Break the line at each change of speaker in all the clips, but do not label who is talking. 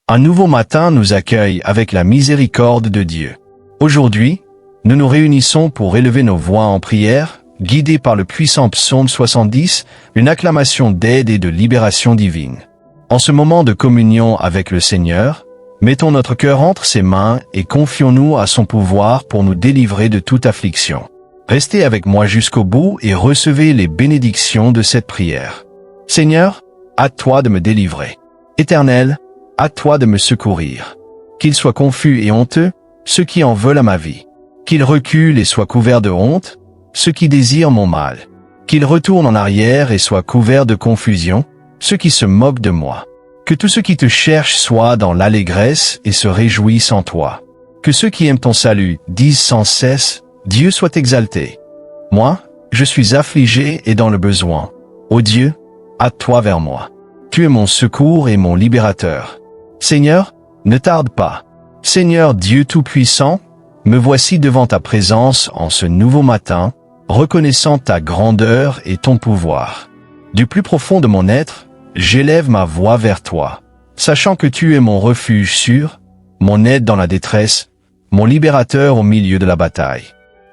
Un nouveau matin nous accueille avec la miséricorde de Dieu. Aujourd'hui, nous nous réunissons pour élever nos voix en prière, guidés par le puissant psaume 70, une acclamation d'aide et de libération divine. En ce moment de communion avec le Seigneur, mettons notre cœur entre ses mains et confions-nous à son pouvoir pour nous délivrer de toute affliction. Restez avec moi jusqu'au bout et recevez les bénédictions de cette prière. Seigneur, à toi de me délivrer. Éternel, à toi de me secourir. Qu'ils soient confus et honteux, ceux qui en veulent à ma vie. Qu'ils reculent et soient couverts de honte, ceux qui désirent mon mal. Qu'ils retournent en arrière et soient couverts de confusion, ceux qui se moquent de moi. Que tous ceux qui te cherchent soient dans l'allégresse et se réjouissent en toi. Que ceux qui aiment ton salut disent sans cesse, Dieu soit exalté. Moi, je suis affligé et dans le besoin. Ô Dieu, hâte-toi vers moi. Tu es mon secours et mon libérateur. Seigneur, ne tarde pas. Seigneur Dieu Tout-Puissant, me voici devant ta présence en ce nouveau matin, reconnaissant ta grandeur et ton pouvoir. Du plus profond de mon être, j'élève ma voix vers toi, sachant que tu es mon refuge sûr, mon aide dans la détresse, mon libérateur au milieu de la bataille.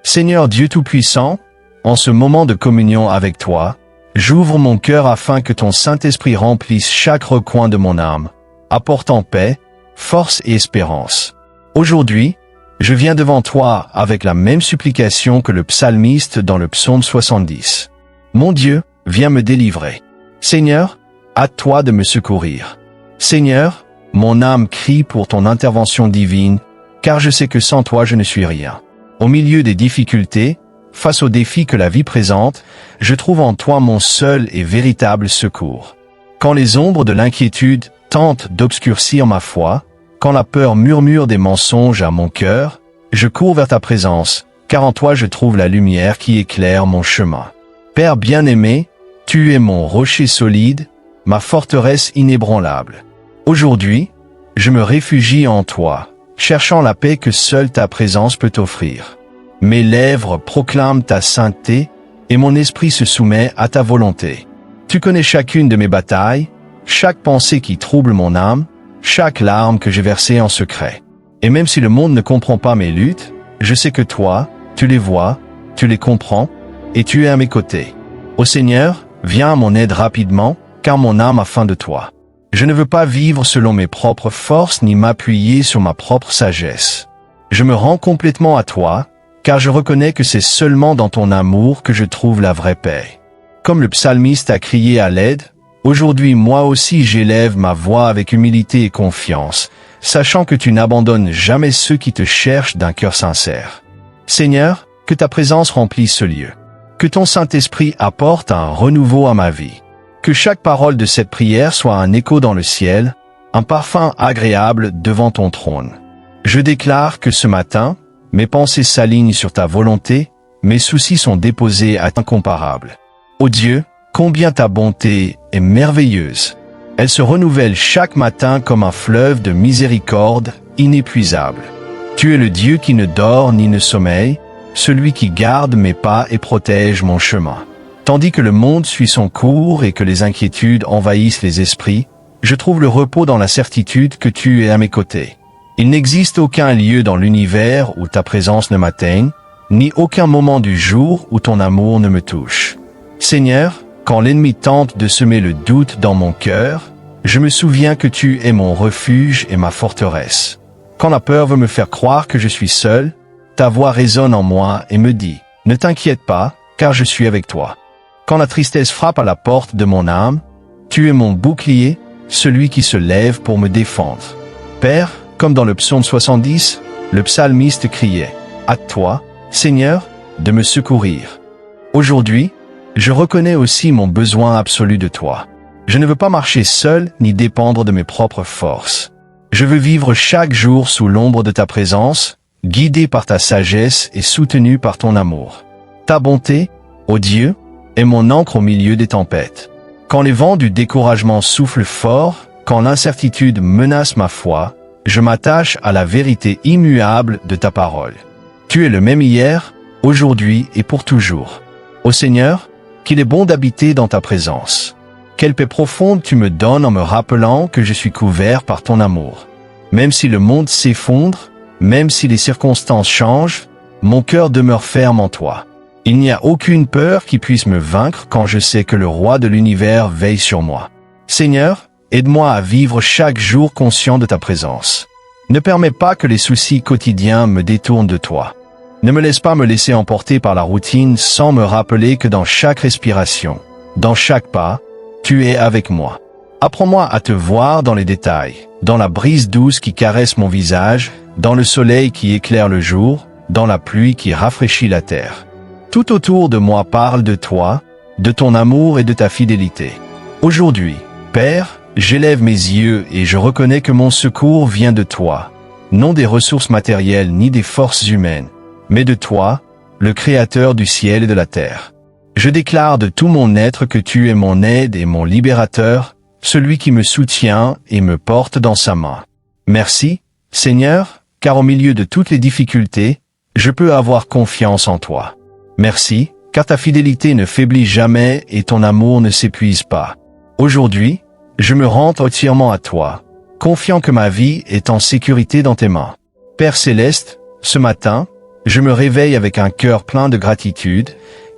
Seigneur Dieu Tout-Puissant, en ce moment de communion avec toi, j'ouvre mon cœur afin que ton Saint-Esprit remplisse chaque recoin de mon âme, apportant paix, force et espérance. Aujourd'hui, je viens devant toi avec la même supplication que le psalmiste dans le psaume 70. Mon Dieu, viens me délivrer. Seigneur, hâte-toi de me secourir. Seigneur, mon âme crie pour ton intervention divine, car je sais que sans toi je ne suis rien. Au milieu des difficultés, face aux défis que la vie présente, je trouve en toi mon seul et véritable secours. Quand les ombres de l'inquiétude tentent d'obscurcir ma foi, quand la peur murmure des mensonges à mon cœur, je cours vers ta présence, car en toi je trouve la lumière qui éclaire mon chemin. Père bien-aimé, tu es mon rocher solide, ma forteresse inébranlable. Aujourd'hui, je me réfugie en toi, cherchant la paix que seule ta présence peut offrir. Mes lèvres proclament ta sainteté, et mon esprit se soumet à ta volonté. Tu connais chacune de mes batailles, chaque pensée qui trouble mon âme, chaque larme que j'ai versée en secret. Et même si le monde ne comprend pas mes luttes, je sais que toi, tu les vois, tu les comprends, et tu es à mes côtés. Ô Seigneur, viens à mon aide rapidement, car mon âme a faim de toi. Je ne veux pas vivre selon mes propres forces ni m'appuyer sur ma propre sagesse. Je me rends complètement à toi, car je reconnais que c'est seulement dans ton amour que je trouve la vraie paix. Comme le psalmiste a crié à l'aide, aujourd'hui moi aussi j'élève ma voix avec humilité et confiance, sachant que tu n'abandonnes jamais ceux qui te cherchent d'un cœur sincère. Seigneur, que ta présence remplisse ce lieu. Que ton Saint-Esprit apporte un renouveau à ma vie. Que chaque parole de cette prière soit un écho dans le ciel, un parfum agréable devant ton trône. Je déclare que ce matin, mes pensées s'alignent sur ta volonté, mes soucis sont déposés à incomparable. Ô Dieu, combien ta bonté est merveilleuse. Elle se renouvelle chaque matin comme un fleuve de miséricorde inépuisable. Tu es le Dieu qui ne dort ni ne sommeille, celui qui garde mes pas et protège mon chemin. Tandis que le monde suit son cours et que les inquiétudes envahissent les esprits, je trouve le repos dans la certitude que tu es à mes côtés. Il n'existe aucun lieu dans l'univers où ta présence ne m'atteigne, ni aucun moment du jour où ton amour ne me touche. Seigneur, quand l'ennemi tente de semer le doute dans mon cœur, je me souviens que tu es mon refuge et ma forteresse. Quand la peur veut me faire croire que je suis seul, ta voix résonne en moi et me dit « Ne t'inquiète pas, car je suis avec toi ». Quand la tristesse frappe à la porte de mon âme, tu es mon bouclier, celui qui se lève pour me défendre. Père, comme dans le psaume 70, le psalmiste criait « Hâte-toi, Seigneur, de me secourir ». Aujourd'hui, je reconnais aussi mon besoin absolu de toi. Je ne veux pas marcher seul ni dépendre de mes propres forces. Je veux vivre chaque jour sous l'ombre de ta présence, guidé par ta sagesse et soutenu par ton amour. Ta bonté, ô Dieu, est mon ancre au milieu des tempêtes. Quand les vents du découragement soufflent fort, quand l'incertitude menace ma foi, je m'attache à la vérité immuable de ta parole. Tu es le même hier, aujourd'hui et pour toujours. Ô Seigneur, qu'il est bon d'habiter dans ta présence. Quelle paix profonde tu me donnes en me rappelant que je suis couvert par ton amour. Même si le monde s'effondre, même si les circonstances changent, mon cœur demeure ferme en toi. Il n'y a aucune peur qui puisse me vaincre quand je sais que le roi de l'univers veille sur moi. Seigneur, aide-moi à vivre chaque jour conscient de ta présence. Ne permets pas que les soucis quotidiens me détournent de toi. Ne me laisse pas me laisser emporter par la routine sans me rappeler que dans chaque respiration, dans chaque pas, tu es avec moi. Apprends-moi à te voir dans les détails, dans la brise douce qui caresse mon visage, dans le soleil qui éclaire le jour, dans la pluie qui rafraîchit la terre. Tout autour de moi parle de toi, de ton amour et de ta fidélité. Aujourd'hui, Père, j'élève mes yeux et je reconnais que mon secours vient de toi, non des ressources matérielles ni des forces humaines, mais de toi, le Créateur du ciel et de la terre. Je déclare de tout mon être que tu es mon aide et mon libérateur, celui qui me soutient et me porte dans sa main. Merci, Seigneur, car au milieu de toutes les difficultés, je peux avoir confiance en toi. Merci, car ta fidélité ne faiblit jamais et ton amour ne s'épuise pas. Aujourd'hui, je me rends entièrement à toi, confiant que ma vie est en sécurité dans tes mains. Père céleste, ce matin, je me réveille avec un cœur plein de gratitude,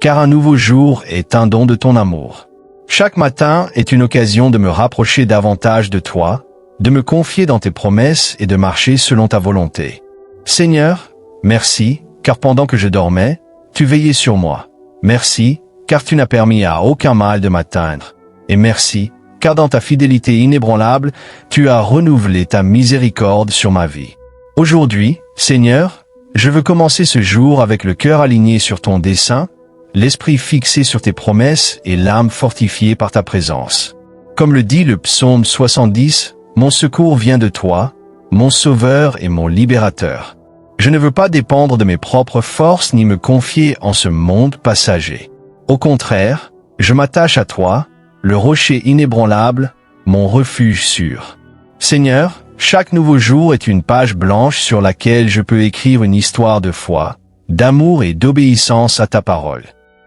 car un nouveau jour est un don de ton amour. Chaque matin est une occasion de me rapprocher davantage de toi, de me confier dans tes promesses et de marcher selon ta volonté. Seigneur, merci, car pendant que je dormais, tu veillais sur moi. Merci, car tu n'as permis à aucun mal de m'atteindre. Et merci, car dans ta fidélité inébranlable, tu as renouvelé ta miséricorde sur ma vie. Aujourd'hui, Seigneur, je veux commencer ce jour avec le cœur aligné sur ton dessein, l'esprit fixé sur tes promesses et l'âme fortifiée par ta présence. Comme le dit le psaume 70, mon secours vient de toi, mon sauveur et mon libérateur. Je ne veux pas dépendre de mes propres forces ni me confier en ce monde passager. Au contraire, je m'attache à toi, le rocher inébranlable, mon refuge sûr. Seigneur, chaque nouveau jour est une page blanche sur laquelle je peux écrire une histoire de foi, d'amour et d'obéissance à ta parole.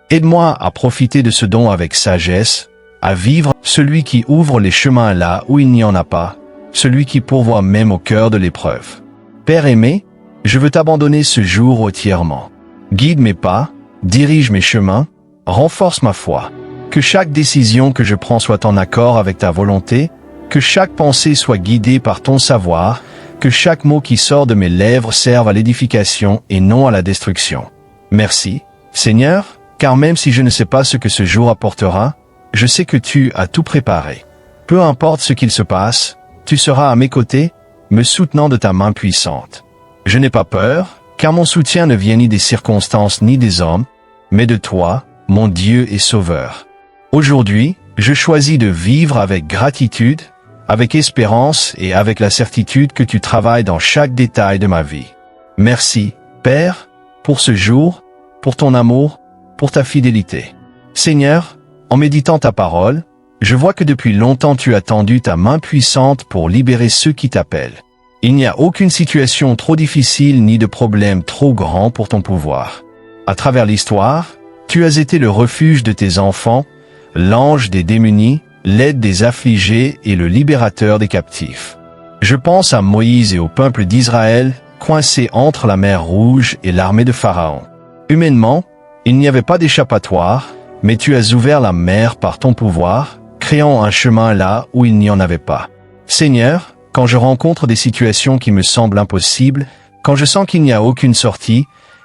Aide-moi à profiter de ce don avec sagesse, à vivre celui qui ouvre les chemins là où il n'y en a pas, celui qui pourvoit même au cœur de l'épreuve. Père aimé, je veux t'abandonner ce jour entièrement. Guide mes pas, dirige mes chemins, renforce ma foi. Que chaque décision que je prends soit en accord avec ta volonté, que chaque pensée soit guidée par ton savoir, que chaque mot qui sort de mes lèvres serve à l'édification et non à la destruction. Merci, Seigneur, car même si je ne sais pas ce que ce jour apportera, je sais que tu as tout préparé. Peu importe ce qu'il se passe, tu seras à mes côtés, me soutenant de ta main puissante. Je n'ai pas peur, car mon soutien ne vient ni des circonstances ni des hommes, mais de toi, mon Dieu et Sauveur. Aujourd'hui, je choisis de vivre avec gratitude, avec espérance et avec la certitude que tu travailles dans chaque détail de ma vie. Merci, Père, pour ce jour, pour ton amour, pour ta fidélité. Seigneur, en méditant ta parole, je vois que depuis longtemps tu as tendu ta main puissante pour libérer ceux qui t'appellent. Il n'y a aucune situation trop difficile ni de problème trop grand pour ton pouvoir. À travers l'histoire, tu as été le refuge de tes enfants, l'ange des démunis, l'aide des affligés et le libérateur des captifs. Je pense à Moïse et au peuple d'Israël, coincés entre la mer Rouge et l'armée de Pharaon. Humainement, il n'y avait pas d'échappatoire, mais tu as ouvert la mer par ton pouvoir, créant un chemin là où il n'y en avait pas. Seigneur, quand je rencontre des situations qui me semblent impossibles, quand je sens qu'il n'y a aucune sortie,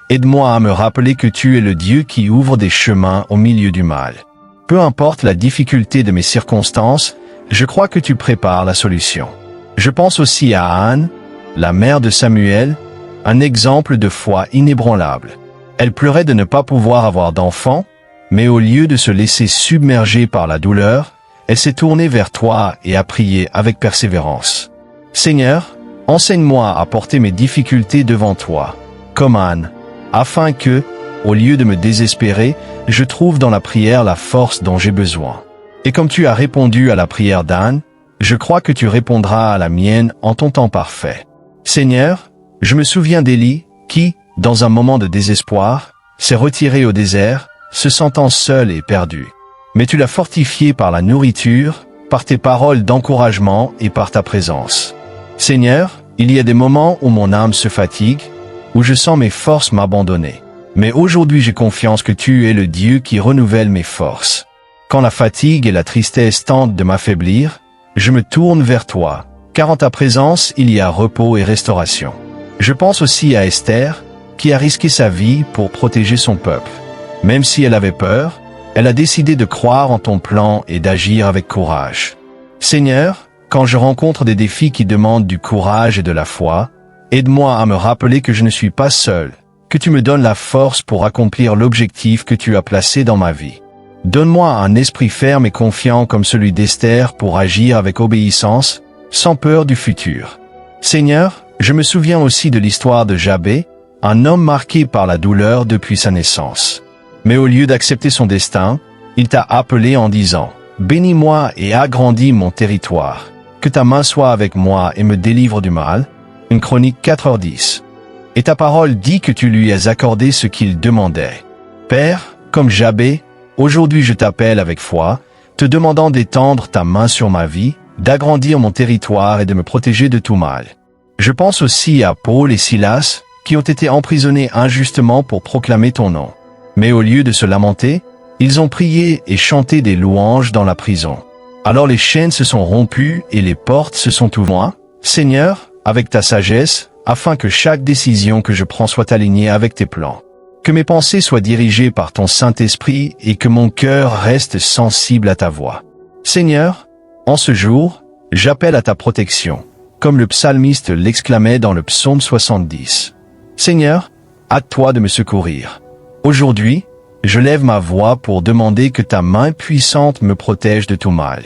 aide-moi à me rappeler que tu es le Dieu qui ouvre des chemins au milieu du mal. Peu importe la difficulté de mes circonstances, je crois que tu prépares la solution. Je pense aussi à Anne, la mère de Samuel, un exemple de foi inébranlable. Elle pleurait de ne pas pouvoir avoir d'enfant, mais au lieu de se laisser submerger par la douleur, elle s'est tournée vers toi et a prié avec persévérance. Seigneur, enseigne-moi à porter mes difficultés devant toi, comme Anne, afin que, au lieu de me désespérer, je trouve dans la prière la force dont j'ai besoin. Et comme tu as répondu à la prière d'Anne, je crois que tu répondras à la mienne en ton temps parfait. Seigneur, je me souviens d'Élie, qui, dans un moment de désespoir, s'est retiré au désert, se sentant seul et perdu. mais tu l'as fortifié par la nourriture, par tes paroles d'encouragement et par ta présence. Seigneur, il y a des moments où mon âme se fatigue, où je sens mes forces m'abandonner. Mais aujourd'hui j'ai confiance que tu es le Dieu qui renouvelle mes forces. Quand la fatigue et la tristesse tentent de m'affaiblir, je me tourne vers toi, car en ta présence il y a repos et restauration. Je pense aussi à Esther, qui a risqué sa vie pour protéger son peuple. Même si elle avait peur, elle a décidé de croire en ton plan et d'agir avec courage. Seigneur, quand je rencontre des défis qui demandent du courage et de la foi, aide-moi à me rappeler que je ne suis pas seul, que tu me donnes la force pour accomplir l'objectif que tu as placé dans ma vie. Donne-moi un esprit ferme et confiant comme celui d'Esther pour agir avec obéissance, sans peur du futur. Seigneur, je me souviens aussi de l'histoire de Jabé, un homme marqué par la douleur depuis sa naissance. Mais au lieu d'accepter son destin, il t'a appelé en disant « Bénis-moi et agrandis mon territoire, que ta main soit avec moi et me délivre du mal » Une Chronique 4h10. Et ta parole dit que tu lui as accordé ce qu'il demandait. Père, comme Jabé, aujourd'hui je t'appelle avec foi, te demandant d'étendre ta main sur ma vie, d'agrandir mon territoire et de me protéger de tout mal. Je pense aussi à Paul et Silas, qui ont été emprisonnés injustement pour proclamer ton nom. Mais au lieu de se lamenter, ils ont prié et chanté des louanges dans la prison. Alors les chaînes se sont rompues et les portes se sont ouvertes. Seigneur, avec ta sagesse, afin que chaque décision que je prends soit alignée avec tes plans. Que mes pensées soient dirigées par ton Saint-Esprit et que mon cœur reste sensible à ta voix. Seigneur, en ce jour, j'appelle à ta protection, comme le psalmiste l'exclamait dans le psaume 70. Seigneur, hâte-toi de me secourir. Aujourd'hui, je lève ma voix pour demander que ta main puissante me protège de tout mal.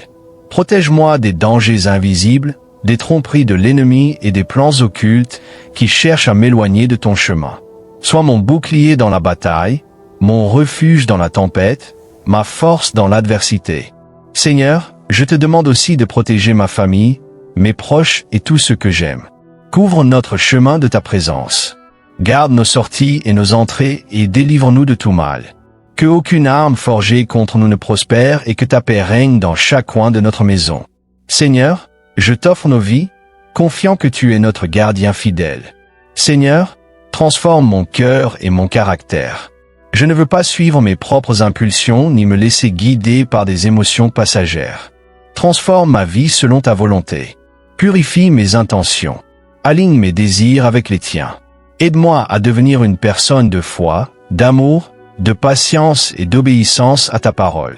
Protège-moi des dangers invisibles, des tromperies de l'ennemi et des plans occultes qui cherchent à m'éloigner de ton chemin. Sois mon bouclier dans la bataille, mon refuge dans la tempête, ma force dans l'adversité. Seigneur, je te demande aussi de protéger ma famille, mes proches et tout ce que j'aime. Couvre notre chemin de ta présence. Garde nos sorties et nos entrées et délivre-nous de tout mal. Que aucune arme forgée contre nous ne prospère et que ta paix règne dans chaque coin de notre maison. Seigneur, je t'offre nos vies, confiant que tu es notre gardien fidèle. Seigneur, transforme mon cœur et mon caractère. Je ne veux pas suivre mes propres impulsions ni me laisser guider par des émotions passagères. Transforme ma vie selon ta volonté. Purifie mes intentions. Aligne mes désirs avec les tiens. Aide-moi à devenir une personne de foi, d'amour, de patience et d'obéissance à ta parole.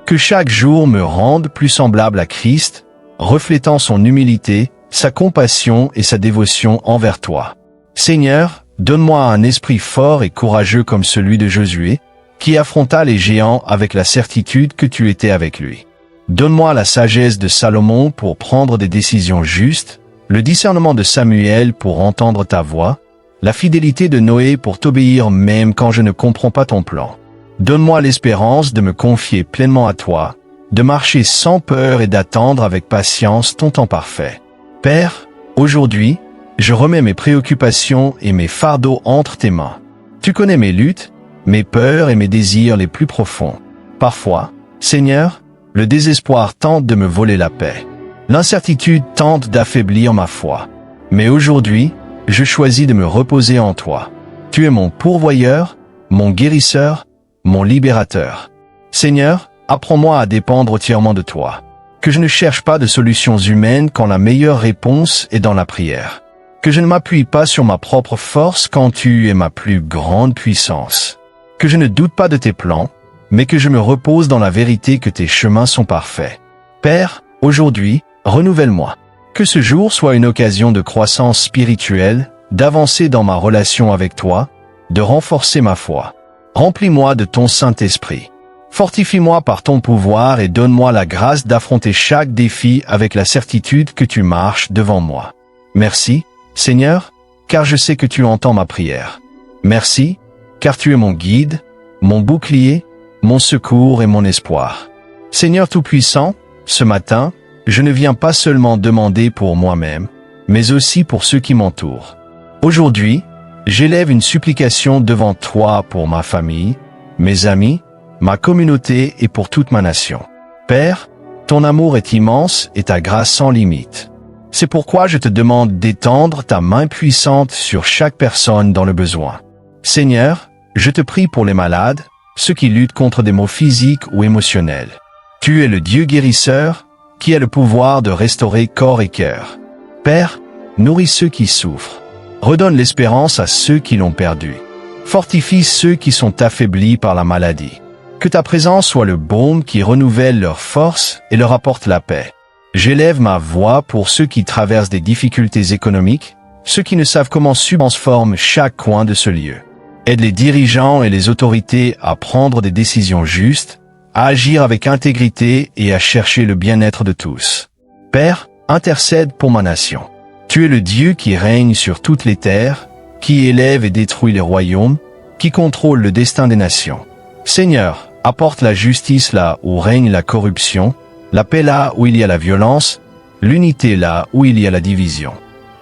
Que chaque jour me rende plus semblable à Christ, reflétant son humilité, sa compassion et sa dévotion envers toi. Seigneur, donne-moi un esprit fort et courageux comme celui de Josué, qui affronta les géants avec la certitude que tu étais avec lui. Donne-moi la sagesse de Salomon pour prendre des décisions justes, le discernement de Samuel pour entendre ta voix, la fidélité de Noé pour t'obéir même quand je ne comprends pas ton plan. Donne-moi l'espérance de me confier pleinement à toi, de marcher sans peur et d'attendre avec patience ton temps parfait. Père, aujourd'hui, je remets mes préoccupations et mes fardeaux entre tes mains. Tu connais mes luttes, mes peurs et mes désirs les plus profonds. Parfois, Seigneur, le désespoir tente de me voler la paix. L'incertitude tente d'affaiblir ma foi. Mais aujourd'hui, je choisis de me reposer en toi. Tu es mon pourvoyeur, mon guérisseur, mon libérateur. Seigneur, apprends-moi à dépendre entièrement de toi. Que je ne cherche pas de solutions humaines quand la meilleure réponse est dans la prière. Que je ne m'appuie pas sur ma propre force quand tu es ma plus grande puissance. Que je ne doute pas de tes plans, mais que je me repose dans la vérité que tes chemins sont parfaits. Père, aujourd'hui, renouvelle-moi. Que ce jour soit une occasion de croissance spirituelle, d'avancer dans ma relation avec toi, de renforcer ma foi. Remplis-moi de ton Saint-Esprit. Fortifie-moi par ton pouvoir et donne-moi la grâce d'affronter chaque défi avec la certitude que tu marches devant moi. Merci, Seigneur, car je sais que tu entends ma prière. Merci, car tu es mon guide, mon bouclier, mon secours et mon espoir. Seigneur Tout-Puissant, ce matin, je ne viens pas seulement demander pour moi-même, mais aussi pour ceux qui m'entourent. Aujourd'hui, j'élève une supplication devant toi pour ma famille, mes amis, ma communauté et pour toute ma nation. Père, ton amour est immense et ta grâce sans limite. C'est pourquoi je te demande d'étendre ta main puissante sur chaque personne dans le besoin. Seigneur, je te prie pour les malades, ceux qui luttent contre des maux physiques ou émotionnels. Tu es le Dieu guérisseur, qui a le pouvoir de restaurer corps et cœur. Père, nourris ceux qui souffrent. Redonne l'espérance à ceux qui l'ont perdue. Fortifie ceux qui sont affaiblis par la maladie. Que ta présence soit le baume qui renouvelle leur force et leur apporte la paix. J'élève ma voix pour ceux qui traversent des difficultés économiques, ceux qui ne savent comment transformer chaque coin de ce lieu. Aide les dirigeants et les autorités à prendre des décisions justes, à agir avec intégrité et à chercher le bien-être de tous. Père, intercède pour ma nation. Tu es le Dieu qui règne sur toutes les terres, qui élève et détruit les royaumes, qui contrôle le destin des nations. Seigneur, apporte la justice là où règne la corruption, la paix là où il y a la violence, l'unité là où il y a la division.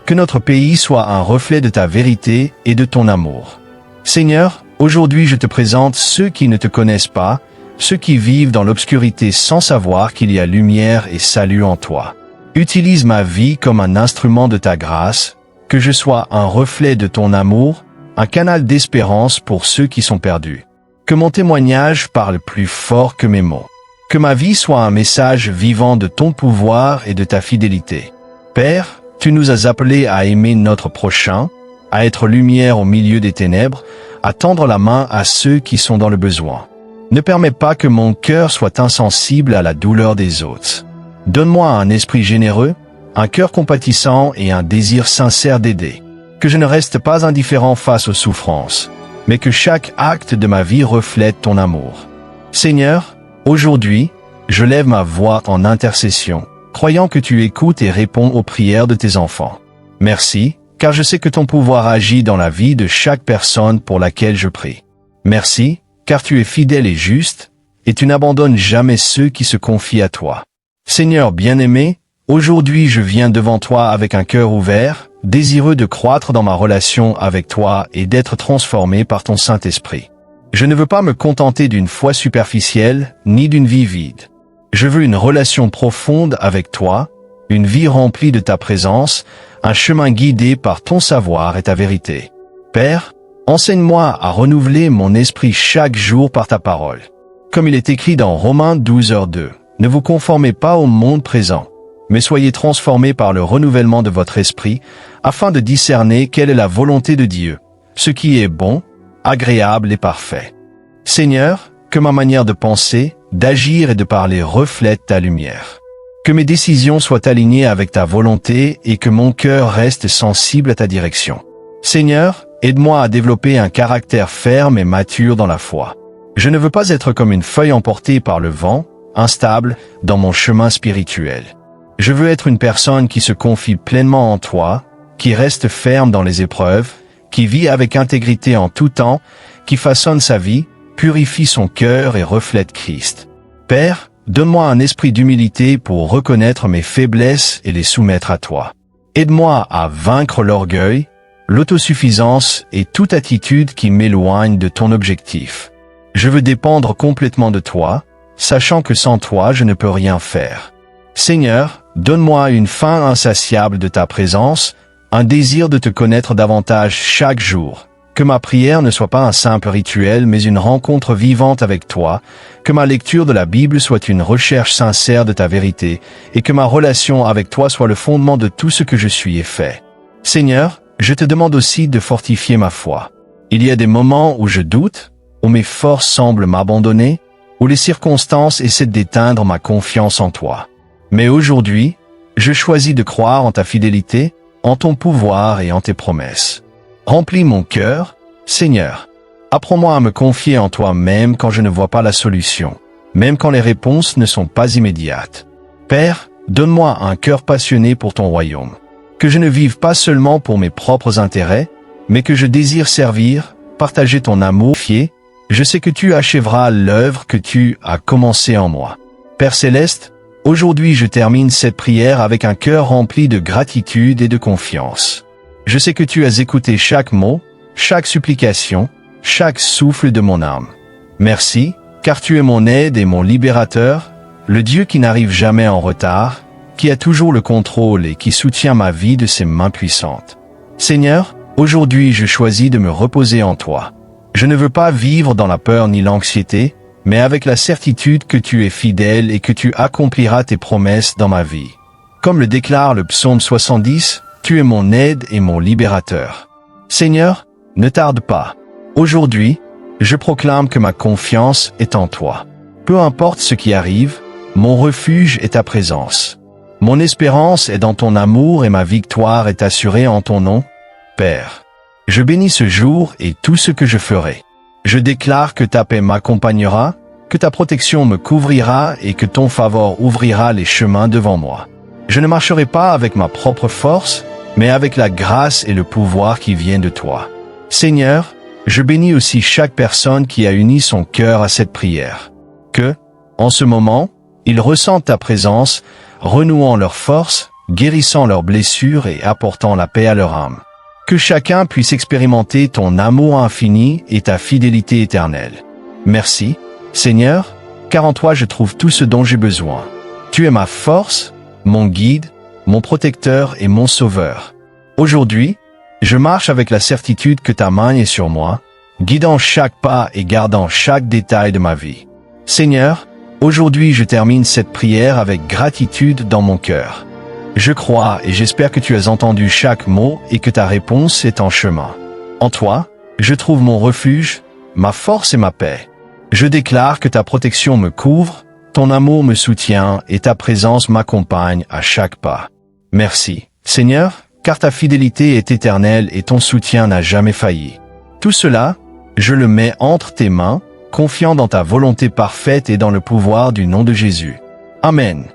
Que notre pays soit un reflet de ta vérité et de ton amour. Seigneur, aujourd'hui je te présente ceux qui ne te connaissent pas, ceux qui vivent dans l'obscurité sans savoir qu'il y a lumière et salut en toi. Utilise ma vie comme un instrument de ta grâce, que je sois un reflet de ton amour, un canal d'espérance pour ceux qui sont perdus. Que mon témoignage parle plus fort que mes mots. Que ma vie soit un message vivant de ton pouvoir et de ta fidélité. Père, tu nous as appelés à aimer notre prochain, à être lumière au milieu des ténèbres, à tendre la main à ceux qui sont dans le besoin. Ne permets pas que mon cœur soit insensible à la douleur des autres. Donne-moi un esprit généreux, un cœur compatissant et un désir sincère d'aider. Que je ne reste pas indifférent face aux souffrances, mais que chaque acte de ma vie reflète ton amour. Seigneur, aujourd'hui, je lève ma voix en intercession, croyant que tu écoutes et réponds aux prières de tes enfants. Merci, car je sais que ton pouvoir agit dans la vie de chaque personne pour laquelle je prie. Merci, car tu es fidèle et juste, et tu n'abandonnes jamais ceux qui se confient à toi. Seigneur bien-aimé, aujourd'hui je viens devant toi avec un cœur ouvert, désireux de croître dans ma relation avec toi et d'être transformé par ton Saint-Esprit. Je ne veux pas me contenter d'une foi superficielle, ni d'une vie vide. Je veux une relation profonde avec toi, une vie remplie de ta présence, un chemin guidé par ton savoir et ta vérité. Père, enseigne-moi à renouveler mon esprit chaque jour par ta parole. Comme il est écrit dans Romains 12:2, ne vous conformez pas au monde présent, mais soyez transformés par le renouvellement de votre esprit, afin de discerner quelle est la volonté de Dieu, ce qui est bon, agréable et parfait. Seigneur, que ma manière de penser, d'agir et de parler reflète ta lumière. Que mes décisions soient alignées avec ta volonté et que mon cœur reste sensible à ta direction. Seigneur, aide-moi à développer un caractère ferme et mature dans la foi. Je ne veux pas être comme une feuille emportée par le vent, instable, dans mon chemin spirituel. Je veux être une personne qui se confie pleinement en toi, qui reste ferme dans les épreuves, qui vit avec intégrité en tout temps, qui façonne sa vie, purifie son cœur et reflète Christ. Père, donne-moi un esprit d'humilité pour reconnaître mes faiblesses et les soumettre à toi. Aide-moi à vaincre l'orgueil, l'autosuffisance et toute attitude qui m'éloigne de ton objectif. Je veux dépendre complètement de toi, sachant que sans toi je ne peux rien faire. Seigneur, donne-moi une faim insatiable de ta présence, un désir de te connaître davantage chaque jour. Que ma prière ne soit pas un simple rituel, mais une rencontre vivante avec toi, que ma lecture de la Bible soit une recherche sincère de ta vérité, et que ma relation avec toi soit le fondement de tout ce que je suis et fais. Seigneur, je te demande aussi de fortifier ma foi. Il y a des moments où je doute, où mes forces semblent m'abandonner, où les circonstances essaient d'éteindre ma confiance en toi. Mais aujourd'hui, je choisis de croire en ta fidélité, en ton pouvoir et en tes promesses. Remplis mon cœur, Seigneur. Apprends-moi à me confier en toi même quand je ne vois pas la solution, même quand les réponses ne sont pas immédiates. Père, donne-moi un cœur passionné pour ton royaume. Que je ne vive pas seulement pour mes propres intérêts, mais que je désire servir, partager ton amour. Je sais que tu achèveras l'œuvre que tu as commencée en moi. Père céleste, aujourd'hui je termine cette prière avec un cœur rempli de gratitude et de confiance. Je sais que tu as écouté chaque mot, chaque supplication, chaque souffle de mon âme. Merci, car tu es mon aide et mon libérateur, le Dieu qui n'arrive jamais en retard, qui a toujours le contrôle et qui soutient ma vie de ses mains puissantes. Seigneur, aujourd'hui je choisis de me reposer en toi. Je ne veux pas vivre dans la peur ni l'anxiété, mais avec la certitude que tu es fidèle et que tu accompliras tes promesses dans ma vie. Comme le déclare le psaume 70, tu es mon aide et mon libérateur. Seigneur, ne tarde pas. Aujourd'hui, je proclame que ma confiance est en toi. Peu importe ce qui arrive, mon refuge est ta présence. Mon espérance est dans ton amour et ma victoire est assurée en ton nom, Père. Je bénis ce jour et tout ce que je ferai. Je déclare que ta paix m'accompagnera, que ta protection me couvrira et que ton favor ouvrira les chemins devant moi. Je ne marcherai pas avec ma propre force, mais avec la grâce et le pouvoir qui viennent de toi. Seigneur, je bénis aussi chaque personne qui a uni son cœur à cette prière. Que, en ce moment, ils ressentent ta présence, renouant leurs forces, guérissant leurs blessures et apportant la paix à leur âme. Que chacun puisse expérimenter ton amour infini et ta fidélité éternelle. Merci, Seigneur, car en toi je trouve tout ce dont j'ai besoin. Tu es ma force, mon guide, mon protecteur et mon sauveur. Aujourd'hui, je marche avec la certitude que ta main est sur moi, guidant chaque pas et gardant chaque détail de ma vie. Seigneur, aujourd'hui je termine cette prière avec gratitude dans mon cœur. Je crois et j'espère que tu as entendu chaque mot et que ta réponse est en chemin. En toi, je trouve mon refuge, ma force et ma paix. Je déclare que ta protection me couvre, ton amour me soutient et ta présence m'accompagne à chaque pas. Merci, Seigneur, car ta fidélité est éternelle et ton soutien n'a jamais failli. Tout cela, je le mets entre tes mains, confiant dans ta volonté parfaite et dans le pouvoir du nom de Jésus. Amen.